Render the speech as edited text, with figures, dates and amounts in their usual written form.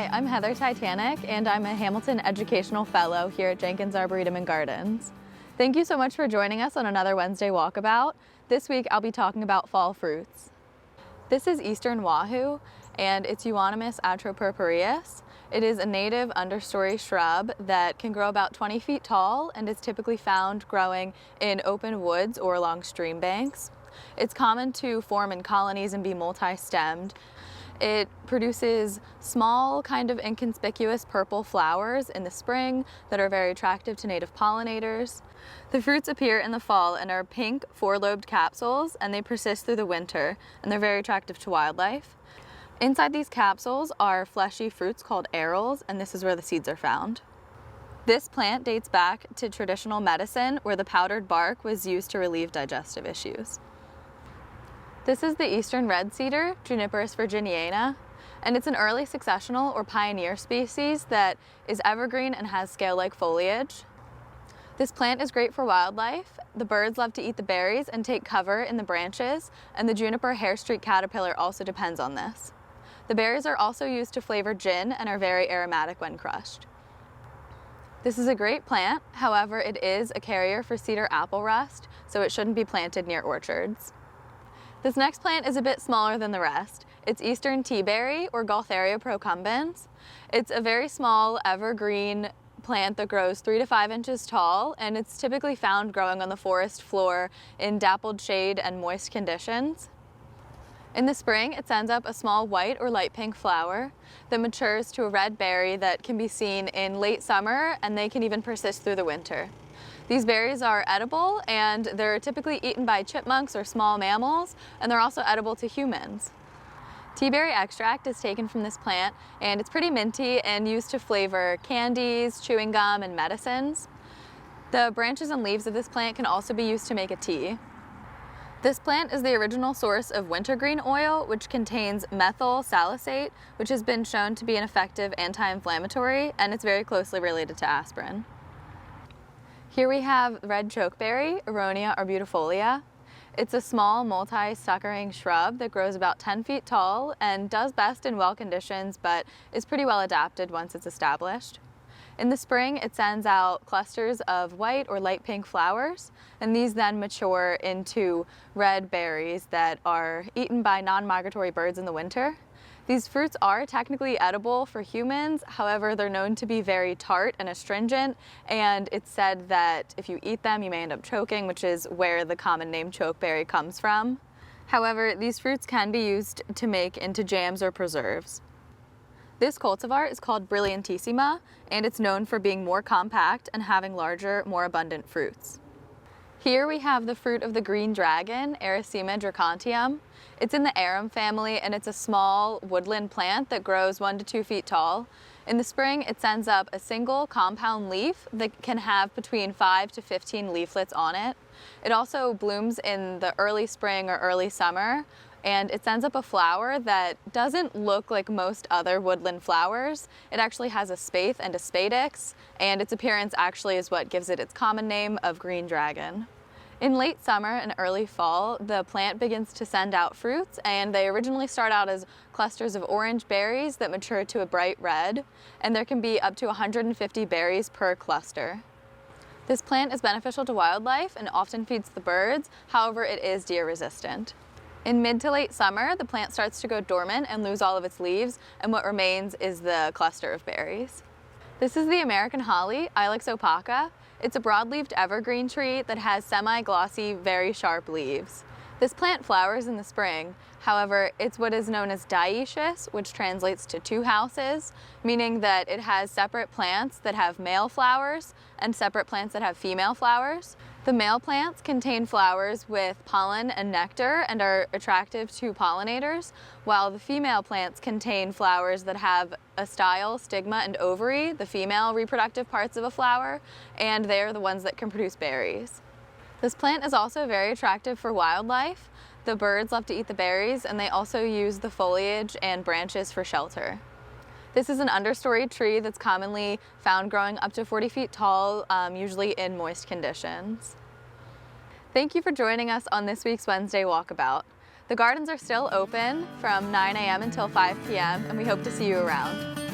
Hi, I'm Heather Titanich, and I'm a Hamilton Educational Fellow here at Jenkins Arboretum and Gardens. Thank you so much for joining us on another Wednesday Walkabout. This week I'll be talking about fall fruits. This is Eastern Wahoo, and it's Euonymus atropurpureus. It is a native understory shrub that can grow about 20 feet tall and is typically found growing in open woods or along stream banks. It's common to form in colonies and be multi-stemmed. It produces small, kind of inconspicuous purple flowers in the spring that are very attractive to native pollinators. The fruits appear in the fall and are pink, four-lobed capsules, and they persist through the winter, and they're very attractive to wildlife. Inside these capsules are fleshy fruits called arils, and this is where the seeds are found. This plant dates back to traditional medicine, where the powdered bark was used to relieve digestive issues. This is the eastern red cedar, Juniperus virginiana, and it's an early successional or pioneer species that is evergreen and has scale-like foliage. This plant is great for wildlife. The birds love to eat the berries and take cover in the branches, and the juniper hairstreak caterpillar also depends on this. The berries are also used to flavor gin and are very aromatic when crushed. This is a great plant, however it is a carrier for cedar apple rust, so it shouldn't be planted near orchards. This next plant is a bit smaller than the rest. It's eastern teaberry, or Gaultheria procumbens. It's a very small evergreen plant that grows 3 to 5 inches tall, and it's typically found growing on the forest floor in dappled shade and moist conditions. In the spring, it sends up a small white or light pink flower that matures to a red berry that can be seen in late summer, and they can even persist through the winter. These berries are edible, and they're typically eaten by chipmunks or small mammals, and they're also edible to humans. Teaberry extract is taken from this plant, and it's pretty minty and used to flavor candies, chewing gum, and medicines. The branches and leaves of this plant can also be used to make a tea. This plant is the original source of wintergreen oil, which contains methyl salicylate, which has been shown to be an effective anti-inflammatory, and it's very closely related to aspirin. Here we have red chokeberry, Aronia arbutifolia. It's a small multi-suckering shrub that grows about 10 feet tall and does best in well conditions, but is pretty well adapted once it's established. In the spring, it sends out clusters of white or light pink flowers, and these then mature into red berries that are eaten by non-migratory birds in the winter. These fruits are technically edible for humans, however, they're known to be very tart and astringent, and it's said that if you eat them, you may end up choking, which is where the common name chokeberry comes from. However, these fruits can be used to make into jams or preserves. This cultivar is called Brilliantissima, and it's known for being more compact and having larger, more abundant fruits. Here we have the fruit of the green dragon, Arisaema dracontium. It's in the arum family, and it's a small woodland plant that grows 1 to 2 feet tall. In the spring, it sends up a single compound leaf that can have between 5 to 15 leaflets on it. It also blooms in the early spring or early summer, and it sends up a flower that doesn't look like most other woodland flowers. It actually has a spathe and a spadix, and its appearance actually is what gives it its common name of green dragon. In late summer and early fall, the plant begins to send out fruits, and they originally start out as clusters of orange berries that mature to a bright red, and there can be up to 150 berries per cluster. This plant is beneficial to wildlife and often feeds the birds, however it is deer resistant. In mid to late summer, the plant starts to go dormant and lose all of its leaves, and what remains is the cluster of berries. This is the American holly, Ilex opaca. It's a broad-leaved evergreen tree that has semi-glossy, very sharp leaves. This plant flowers in the spring. However, it's what is known as dioecious, which translates to two houses, meaning that it has separate plants that have male flowers and separate plants that have female flowers. The male plants contain flowers with pollen and nectar and are attractive to pollinators, while the female plants contain flowers that have a style, stigma, and ovary, the female reproductive parts of a flower, and they are the ones that can produce berries. This plant is also very attractive for wildlife. The birds love to eat the berries, and they also use the foliage and branches for shelter. This is an understory tree that's commonly found growing up to 40 feet tall, usually in moist conditions. Thank you for joining us on this week's Wednesday Walkabout. The gardens are still open from 9 a.m. until 5 p.m., and we hope to see you around.